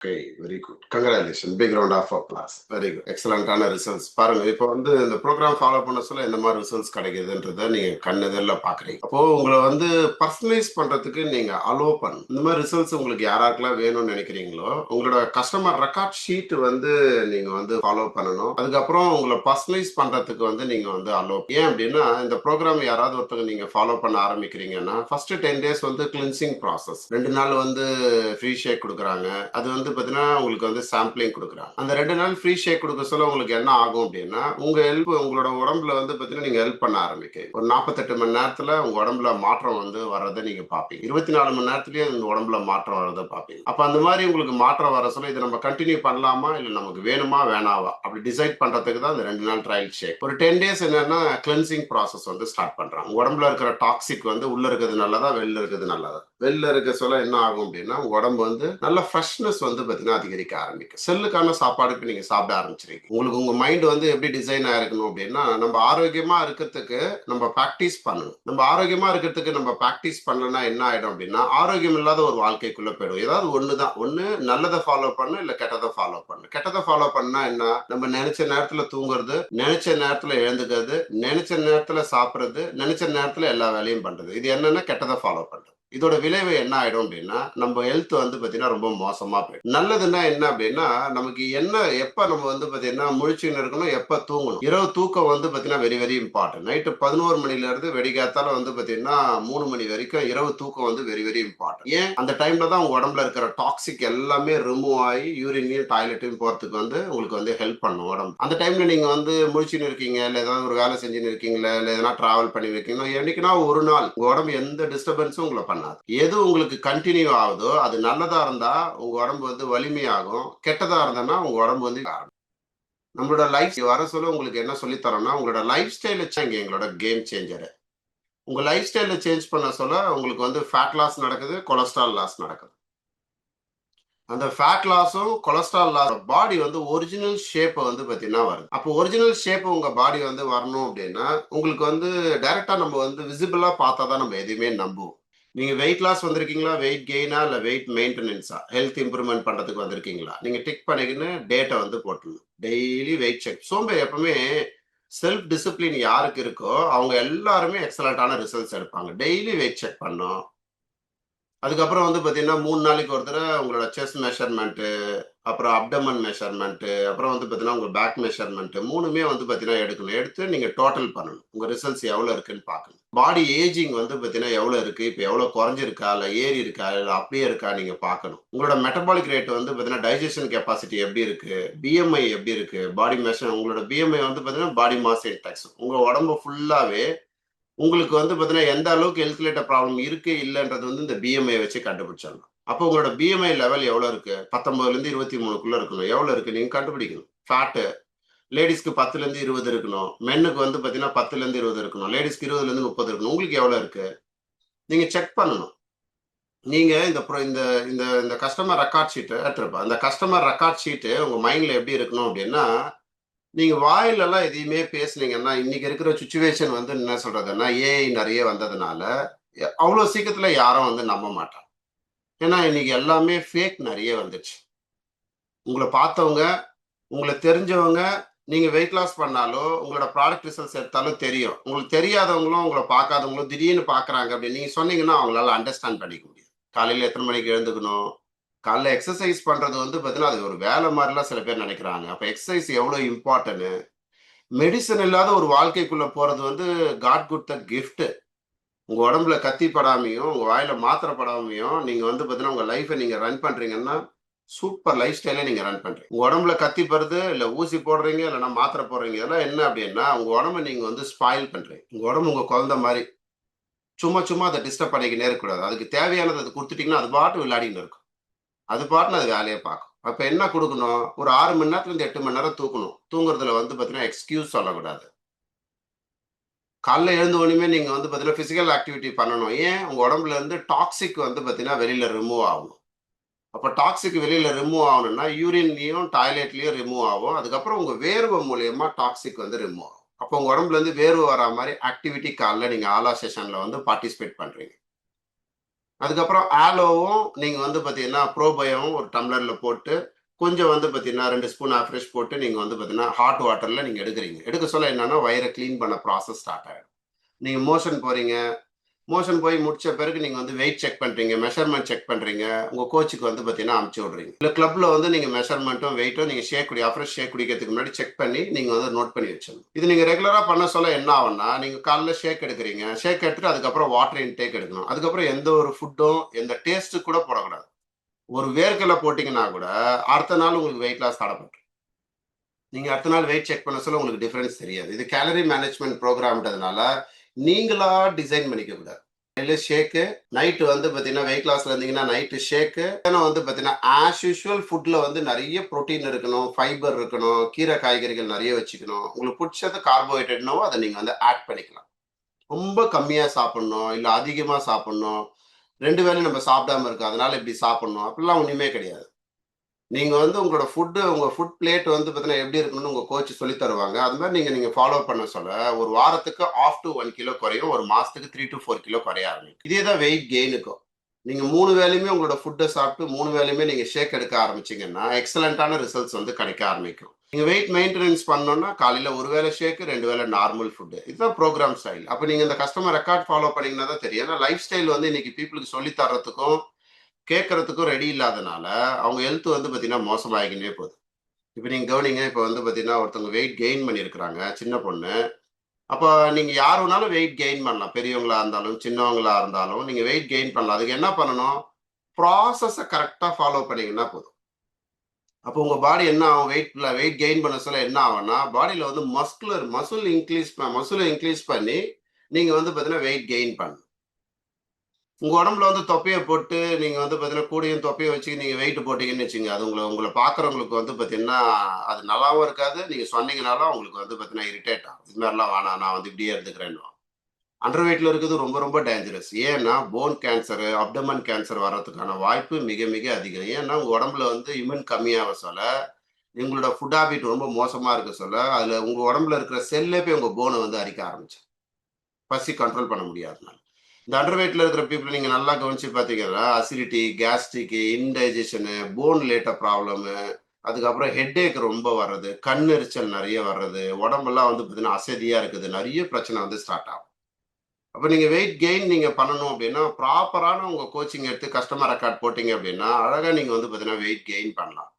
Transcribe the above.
Okay, very good. Congratulation. Big round of applause. Very good. எக்ஸலண்டான results. பாருங்க, இப்போ வந்து இந்த ப்ரோக்ராம் ஃபாலோ பண்ண சொல்ல எந்த மாதிரி ரிசல்ட்ஸ் கிடைக்குதுன்றத நீங்க கண்ணெதிரில பாக்குறீங்க. அப்போ உங்களை வந்து பர்சனலைஸ் பண்றதுக்கு நீங்க அலோ பண்ணு. இந்த மாதிரி ரிசல்ட்ஸ் உங்களுக்கு யாராருக்கெல்லாம் வேணும்னு நினைக்கிறீங்களோ, உங்களோட கஸ்டமர் ரெக்கார்ட் ஷீட் வந்து நீங்க வந்து ஃபாலோ பண்ணணும். அதுக்கப்புறம் உங்களை பர்சனலைஸ் பண்றதுக்கு வந்து நீங்க வந்து அலோ. ஏன் அப்படின்னா, இந்த ப்ரோக்ராம் யாராவது ஒருத்தங்க நீங்க ஃபாலோ பண்ண ஆரம்பிக்கிறீங்கன்னா, ஃபர்ஸ்ட் 10 டேஸ் வந்து கிளின்சிங் ப்ராசஸ். 2 நாள் வந்து ஃப்ரீ ஷேக் கொடுக்குறாங்க. அது வந்து பாத்தீங்கன்னா உங்களுக்கு வந்து சாம்பிளிங் கொடுக்குறாங்க. அந்த 2 நாள் ஃப்ரீ ஷேக் கொடுக்க சொல்ல உங்களுக்கு என்ன ஆகும் அப்படின்னா, உங்க ஹெல்ப் உங்களோட உடம்புல வந்து பாத்தீங்கன்னா நீங்க ஹெல்ப் பண்ண ஆரம்பிக்க ஒரு 48 மணி நேரத்துல உங்க உடம்புல மாற்றம் வந்து வர்றதை நீங்க பாப்பீங்க. 24 மணி நேரத்திலேயே இந்த உடம்புல மாற்றம் வர்றதை பாப்பீங்க. அப்ப அந்த மாதிரி உங்களுக்கு மாற்றம் வர சொல்ல இதை நம்ம கண்டினியூ பண்ணலாமா இல்ல நமக்கு வேணுமா வேணாவா அப்படி டிசைட் பண்றதுக்கு தான் இந்த 2 நாள் ட்ரையல் ஷேக். ஒரு 10 டேஸ் என்னன்னா கிளென்சிங் ப்ராசஸ் வந்து ஸ்டார்ட் பண்றாங்க. உடம்புல இருக்கிற டாக்ஸிக் வந்து உள்ள இருக்கிறது நல்லதா வெளில இருக்கிறது நல்லதா. வெளில இருக்க சொல்ல என்ன ஆகும் அப்படின்னா உடம்பு வந்து நல்ல ஃப்ரெஷ்னஸ் வந்து பாத்தீங்கன்னா அதிகரிக்க ஆரம்பிக்கும். செல்லுக்கான சாப்பாடு இப்ப நீங்க சாப்பிட ஆரம்பிச்சிருக்கீங்க. உங்களுக்கு உங்க மைண்ட் வந்து எப்படி டிசைன் ஆயிருக்கணும் அப்படின்னா, நம்ம ஆரோக்கியமா இருக்கிறதுக்கு நம்ம பிராக்டிஸ் பண்ணணும். நம்ம ஆரோக்கியமா இருக்கிறதுக்கு நம்ம பிராக்டிஸ் பண்ணலன்னா என்ன ஆயிடும் அப்படின்னா, ஆரோக்கியம் இல்லாத ஒரு வாழ்க்கைக்குள்ள போயிடும். ஏதாவது ஒண்ணுதான். ஒண்ணு நல்லதை ஃபாலோ பண்ணு, இல்ல கெட்டதை ஃபாலோ பண்ணு. கெட்டதை ஃபாலோ பண்ணா என்ன, நம்ம நினைச்ச நேரத்துல தூங்குறது, நினைச்ச நேரத்துல எழுந்துக்கிறது, நினைச்ச நேரத்துல சாப்பிடுறது, நினைச்ச நேரத்துல எல்லா வேலையும் பண்றது. இது என்னன்னா கெட்டதை ஃபாலோ பண்றது. இதோட விளைவு என்ன ஆயிடும் அப்படின்னா, நம்ம ஹெல்த் வந்து பாத்தீங்கன்னா ரொம்ப மோசமா போயிடும். நல்லதுன்னா என்ன அப்படின்னா, நமக்கு என்ன எப்ப நம்ம வந்து பாத்தீங்கன்னா முழிச்சுன்னு இருக்கணும், எப்ப தூங்கணும். இரவு தூக்கம் வந்து பாத்தீங்கன்னா வெரி வெரி இம்பார்ட்டன்ட். நைட்டு 11 மணில இருந்து வெடிகாத்தால வந்து பாத்தீங்கன்னா 3 மணி வரைக்கும் இரவு தூக்கம் வந்து வெரி வெரி இம்பார்ட்டன்ட். ஏன் அந்த டைம்ல தான் உங்க உடம்புல இருக்கிற டாக்ஸிக் எல்லாமே ரிமூவ் ஆகி யூரினையும் டாய்லெட்டையும் போறதுக்கு வந்து உங்களுக்கு வந்து ஹெல்ப் பண்ணும் உடம்பு. அந்த டைம்ல நீங்க வந்து முழிச்சுன்னு இருக்கீங்க, இல்ல ஏதாவது ஒரு வேலை செஞ்சுன்னு இருக்கீங்களா, இல்ல எதனா டிராவல் பண்ணி இருக்கீங்களா, என்னைக்குன்னா ஒரு நாள் உங்க உடம்பு எந்த டிஸ்டர்பன்ஸும் உங்களை பண்ணாது. எது உங்களுக்கு கண்டினியூ ஆகுதோ அது நல்லதா இருந்தா உங்க உடம்பு வந்து வலிமையாகும். கெட்டதா இருந்ததுன்னா உங்க உடம்பு வந்து நம்மளோட லைஃப் வர சொல்ல உங்களுக்கு என்ன சொல்லி தரோம்னா, உங்களோட லைஃப் ஸ்டைல எங்களோட கேம் சேஞ்சர். உங்க லைஃப் ஸ்டைல சேஞ்ச் பண்ண சொல்ல உங்களுக்கு வந்து ஃபேட் லாஸ் நடக்குது, கொலஸ்ட்ரால் லாஸ் நடக்குது. அந்த ஃபேட் லாஸும் கொலஸ்ட்ரால் லாஸ் பாடி வந்து ஒரிஜினல் ஷேப் வந்து பாத்தீங்கன்னா வருது. அப்போ ஒரிஜினல் ஷேப் உங்க பாடி வந்து வரணும் அப்படின்னா உங்களுக்கு வந்து டைரக்டா நம்ம வந்து விசிபிளா பார்த்தா தான் நம்ம எதையுமே நம்புவோம். நீங்க வெயிட் லாஸ் வந்திருக்கீங்களா, வெயிட் கெயினா, இல்ல வெயிட் மெயின்டெனன்ஸா, ஹெல்த் இம்ப்ரூவ்மெண்ட் பண்றதுக்கு வந்திருக்கீங்களா, நீங்க டிக் பண்ணிக்கின்னு டேட்டை வந்து போட்டுருணும். Daily weight check. சோம்பேறி எப்பவுமே செல்ஃப் டிசிப்ளின் யாருக்கு இருக்கோ அவங்க எல்லாருமே எக்ஸலண்டான ரிசல்ட்ஸ் எடுப்பாங்க. டெய்லி வெயிட் செக் பண்ணும். அதுக்கப்புறம் வந்து பார்த்தீங்கன்னா, 3 நாளைக்கு ஒரு தடவ உங்களோட செஸ்ட் மெஷர்மென்ட்டு, அப்புறம் அப்டமன் மெஷர்மென்ட்டு, அப்புறம் வந்து பார்த்தீங்கன்னா, உங்க பேக் மெஷர்மென்ட்டு 3மே வந்து பார்த்தீங்கன்னா எடுக்கணும். எடுத்து நீங்க டோட்டல் பண்ணணும். உங்க ரிசல்ட்ஸ் எவ்வளோ இருக்குன்னு பார்க்கணும். பாடி ஏஜிங் வந்து பார்த்தீங்கன்னா எவ்வளோ இருக்கு? இப்ப எவ்வளோ குறைஞ்சிருக்கா? இல்ல ஏறி இருக்கா? இல்ல அப்படியே இருக்கா? நீங்க பார்க்கணும். உங்களோட மெட்டபாலிக் ரேட் வந்து பார்த்தீங்கன்னா, டைஜெஸ்ஷன் கெப்பாசிட்டி எப்படி இருக்கு? பிஎம்ஐ எப்படி இருக்கு? பாடி உங்களோட பிஎம்ஐ வந்து பார்த்தீங்கன்னா, பாடி மாஸ் இன்டெக்ஸ். உங்க உடம்பு ஃபுல்லாவே உங்களுக்கு வந்து பார்த்தீங்கன்னா, எந்த அளவுக்கு ஹெல்த் ரிலேட்டட் ப்ராப்ளம் இருக்கு, இல்லன்றது வந்து இந்த பிஎம்ஐ வச்சு கண்டுபிடிச்சிடலாம். அப்போ உங்களோட பிஎம்ஐ லெவல் எவ்வளோ இருக்கு? 19லேருந்து 23க்குள்ள இருக்கணும். எவ்வளோ இருக்கு? நீங்க கண்டுபிடிக்கணும். ஃபேட்டு லேடீஸ்க்கு 10லேருந்து 20 இருக்கணும். மென்னுக்கு வந்து பார்த்தீங்கன்னா 10லேருந்து 20 இருக்கணும். லேடீஸ்க்கு 20லேருந்து 30 இருக்கணும். உங்களுக்கு எவ்வளோ இருக்கு? நீங்க செக் பண்ணணும். நீங்க இந்த ப்ரோ இந்த இந்த இந்த கஸ்டமர் ரெக்கார்ட் ஷீட்ட எடுத்துருப்பா. அந்த கஸ்டமர் ரெக்கார்ட் ஷீட்டு உங்க மைண்ட்ல எப்படி இருக்கணும் அப்படின்னா, நீங்க வாயிலலாம் எதையுமே பேசுனீங்கன்னா, இன்னைக்கு இருக்கிற சிச்சுவேஷன் வந்து என்ன சொல்றதுன்னா, ஏஐ நெறைய வந்ததுனால, அவ்ளோ சீக்கிரத்துல யாரும் வந்து நம்ப மாட்டாங்க. ஏன்னா, இன்னைக்கு எல்லாமே ஃபேக் நெறைய வந்துருச்சு. உங்கள பார்த்தவங்க, உங்கள தெரிஞ்சவங்க, நீங்க வெயிட் லாஸ் பண்ணாலோ, உங்களோட ப்ராடக்ட் ரிசல்ட்ஸ் எடுத்தாலும் தெரியும். உங்களுக்கு தெரியாதவங்களும், உங்கள பார்க்காதவங்களும் திடீர்னு பார்க்குறாங்க அப்படின்னு நீங்க சொன்னீங்கன்னா, அவங்களால அண்டர்ஸ்டாண்ட் பண்ணிக்க முடியும். காலையில எத்தன மணிக்கு எழுந்துக்கணும்? காலைல எக்சர்சைஸ் பண்றது வந்து பார்த்தீங்கன்னா, அது ஒரு வேலை மாரிலாம் சில பேர் நெனைக்கிறாங்க. அப்ப எக்சர்சைஸ் எவ்வளோ இம்பார்ட்டன்னு மெடிசன் இல்லாத ஒரு வாழ்க்கைக்குள்ள போறது வந்து காட் குடுத்த கிஃப்ட். உங்க உடம்புல கத்தி படாமையும், உங்க வாயில மாத்திரை படாமையும், நீங்க வந்து பார்த்தீங்கன்னா, உங்க லைஃப்ப நீங்க ரன் பண்றீங்கன்னா, சூப்பர் லைஃப் ஸ்டைல நீங்க ரன் பண்றீங்க. உங்க உடம்புல கத்தி படுது, இல்ல ஊசி போடுறீங்க, இல்லன்னா மாத்திரை போடுறீங்க. இதெல்லாம் என்ன அப்டின்னா, உங்க உடம்ப நீங்க வந்து ஸ்பாயில் பண்றீங்க. உங்க உடம்பு உங்க குழந்தை மாரி. சும்மா சும்மா அத டிஸ்டர்ப் பண்ணிக்கின்னே இருக்கக்கூடாது. அதுக்கு தேவையானத அது குடுத்துட்டீங்கன்னா, அது பாட்டு விளையாடின்னு இருக்கும். அது பாட்டுன்னு அது வேலைய பார்க்கும். அப்ப என்ன குடுக்கணும்? ஒரு 6 மணி நேரத்துலருந்து 8 மணி நேரம் தூக்கணும். தூங்குறதுல வந்து பார்த்தீங்கன்னா, எக்ஸ்கியூஸ் சொல்லக்கூடாது. காலைல எழுந்த உடனேயுமே நீங்க வந்து பார்த்தீங்கன்னா, பிசிக்கல் ஆக்டிவிட்டி பண்ணணும். ஏன்? உங்க உடம்புல இருந்து டாக்ஸிக் வந்து பார்த்தீங்கன்னா, வெளில ரிமூவ் ஆகணும். அப்ப டாக்ஸிக் வெளில ரிமூவ் ஆகணும்னா, யூரின்லயும், டாய்லெட்லயும் ரிமூவ் ஆகும். அதுக்கப்புறம் உங்க வேர்வை மூலியமா டாக்ஸிக் வந்து ரிமூவ் ஆகும். அப்போ உங்க உடம்புல இருந்து வேர்வை வரா மாரி ஆக்டிவிட்டி காலைல நீங்க ஆலா செஷன்ல வந்து பார்ட்டிசிபேட் பண்றீங்க. அதுக்கப்புறம் ஆலோவும் நீங்க வந்து பார்த்தீங்கன்னா, ப்ரோபயோவும் ஒரு டம்ளர்ல போட்டு, கொஞ்சம் வந்து பார்த்தீங்கன்னா 2 ஸ்பூன் ஆஃப்ரெஷ் போட்டு நீங்க வந்து பார்த்தீங்கன்னா, ஹாட் வாட்டர்ல நீங்க எடுக்குறீங்க. எடுக்க சொல்ல என்னன்னா, வயிற கிளீன் பண்ண ப்ராசஸ் ஸ்டார்ட் ஆயிடும். நீங்க மோஷன் போறீங்க. மோஷன் போய் முடிச்ச பிறகு நீங்க வந்து வெயிட் செக் பண்றீங்க, மெஷர்மென்ட் செக் பண்றீங்க. உங்க கோச்சுக்கு வந்து பார்த்தீங்கன்னா அனுப்பிச்சு விடுறீங்க. இல்ல கிளப்ல வந்து நீங்க மெஷர்மென்ட்டும், வெயிட்டும் நீங்க ஆஃப்ரெஷ் ஷேக் குடிக்கிறதுக்கு முன்னாடி செக் பண்ணி நீங்க வந்து நோட் பண்ணி வச்சிடணும். இது நீங்க ரெகுலரா பண்ண சொல்ல என்ன ஆகும்னா, நீங்க காலைல ஷேக் எடுக்குறீங்க. ஷேக் எடுத்துட்டு அதுக்கப்புறம் வாட்டர் இன்டேக் எடுக்கணும். அதுக்கப்புறம் எந்த ஒரு ஃபுட்டும், எந்த டேஸ்ட்டு கூட போடக்கூடாது. ஒரு வேர்க்கடல போட்டீங்கன்னா கூட, அடுத்த நாள் உங்களுக்கு வெயிட் லாஸ் தடப்பட்டுரும். நீங்க அடுத்த நாள் வெயிட் செக் பண்ண சொல்ல உங்களுக்கு டிஃபரன்ஸ் தெரியாது. இது கேலரி மேனேஜ்மென்ட் புரோகிராம்ன்றதுனால, நீங்களா டிசைன் பண்ணிக்க கூடாது. காலையில ஷேக்கு, நைட் வந்து பார்த்தீங்கன்னா, வெயிட் லாஸ்ல இருந்தீங்கன்னா, நைட்டு ஷேக்கு. மத்தியானம் வந்து பார்த்தீங்கன்னா, ஆஸ் யூசுவல் ஃபுட்ல வந்து நெறைய புரோட்டீன் இருக்கணும், ஃபைபர் இருக்கணும், கீரை, காய்கறிகள் நெறைய வச்சுக்கணும். உங்களுக்கு புடிச்சது கார்போஹைட்ரேட் என்னவோ, அத நீங்க வந்து ஆட் பண்ணிக்கலாம். ரொம்ப கம்மியா சாப்பிடணும், இல்ல அதிகமா சாப்பிடணும். 2 வேளையும் நம்ம சாப்பிடாம இருக்கோம். அதனால இப்படி சாப்பிடணும். அப்படிலாம் ஒண்ணுமே கிடையாது. நீங்க வந்து உங்களோட உங்க ஃபுட் பிளேட் வந்து பார்த்தீங்கன்னா, எப்படி இருக்கணும்னு உங்க கோச் சொல்லி தருவாங்க. அது மாரி நீங்க நீங்க ஃபாலோ பண்ண சொல்ல, ஒரு வாரத்துக்கு ஆஃப் டூ 1 கிலோ குறையும். ஒரு மாசத்துக்கு 3 டூ 4 கிலோ குறைய ஆரம்பிக்கும். இதே தான் வெயிட் கெயினுக்கும். நீங்க 3 வேளையுமே உங்களோட ஃபுட்ட சாப்பிட்டு 3 வேளையுமே நீங்க ஷேக் எடுக்க ஆரம்பிச்சீங்கன்னா, எக்ஸலன்ட்டான ரிசல்ட்ஸ் வந்து கிடைக்க ஆரம்பிக்கும். நீங்க வெயிட் மெயின்டனன்ஸ் பண்ணணும்னா, காலையில 1 வேளை ஷேக், 2 வேளை நார்மல் ஃபுட். இதுதான் புரோகிராம் ஸ்டைல். அப்ப நீங்க இந்த கஸ்டமர் ரெக்கார்ட் ஃபாலோ பண்ணீங்கன்னா தான் தெரியும். ஏன்னா லைஃப் ஸ்டைல் வந்து இன்னைக்கு பீப்பிளுக்கு சொல்லி தர்றதுக்கும், கேட்கறதுக்கும் ரெடி இல்லாதனால, அவங்க ஹெல்த் வந்து பார்த்தீங்கன்னா மோசமாகிக்கின்னே போகுது. இப்ப நீங்க கவனிங்க, இப்ப வந்து பார்த்தீங்கன்னா, ஒருத்தவங்க வெயிட் கெயின் பண்ணியிருக்கிறாங்க, சின்ன பொண்ணு. அப்ப நீங்க யார் வேணாலும் வெயிட் கெயின் பண்ணலாம். பெரியவங்களா இருந்தாலும், சின்னவங்களா இருந்தாலும், நீங்க வெயிட் கெயின் பண்ணலாம். அதுக்கு என்ன பண்ணணும்? ப்ராசஸ கரெக்ட்டா ஃபாலோ பண்ணீங்கன்னா போதும். அப்போ உங்க பாடி என்ன ஆகும்? வெயிட் கெயின் பண்ண சொல்ல என்ன ஆகும்னா, பாடியில வந்து மசில இன்கிரீஸ் பண்ணி, நீங்க வந்து பார்த்தீங்கன்னா, வெயிட் கெயின் பண்ணணும். உங்க உடம்புல வந்து தொப்பைய போட்டு, நீங்க வந்து பார்த்தீங்கன்னா, கூடயும் தொப்பையும் வச்சு நீங்க வெயிட் போட்டீங்கன்னு வச்சுக்கங்க, அது உங்கள உங்கள பார்க்குறவங்களுக்கு வந்து பார்த்தீங்கன்னா, அது நல்லாவும் இருக்காது. நீங்க சொன்னீங்கனாலும் அவங்களுக்கு வந்து பார்த்தீங்கன்னா, இரிட்டேட் ஆகும். இது மாரிலாம் வேணாம். நான் வந்து இப்படியே இருந்துக்கிறேன்னுவான். அண்டர் வெயிட்ல இருக்கிறது ரொம்ப ரொம்ப டேஞ்சரஸ். ஏன்னா, போன் கேன்சர், அப்டோமன் கேன்சர் வர்றதுக்கான வாய்ப்பு மிக மிக அதிகம். ஏன்னா, உங்க உடம்புல வந்து இம்யூன் கம்மியாக சொல்ல, உங்களோட ஃபுட் ஹேபிட் ரொம்ப மோசமா இருக்க சொல்ல, அதுல உங்க உடம்புல இருக்கிற செல்லே போய் உங்க போன வந்து அரிக்க ஆரம்பிச்சுரும். பசி கண்ட்ரோல் பண்ண முடியாதனால. இந்த அண்டர் வெயிட்ல இருக்கிற பீப்பிள் நீங்க நல்லா கவனிச்சு பார்த்தீங்கன்னா, அசிடிட்டி, கேஸ்ட்ரிக், இன்டைஜஷனு, போன் ரிலேட்டட் ப்ராப்ளமு, அதுக்கப்புறம் ஹெட்டேக் ரொம்ப வர்றது, கண் எரிச்சல் நெறைய வர்றது, உடம்பெல்லாம் வந்து பார்த்தீங்கன்னா அசதியா இருக்குது. நெறைய பிரச்சனை வந்து ஸ்டார்ட் ஆகும். அப்ப நீங்க வெயிட் கெயின் நீங்க பண்ணணும் அப்டின்னா, ப்ராப்பரான உங்க கோச்சிங் எடுத்து கஸ்டமர் ரெக்கார்ட் போட்டீங்க அப்டின்னா, அழகா நீங்க வந்து பார்த்தீங்கன்னா வெயிட் கெயின் பண்ணலாம்.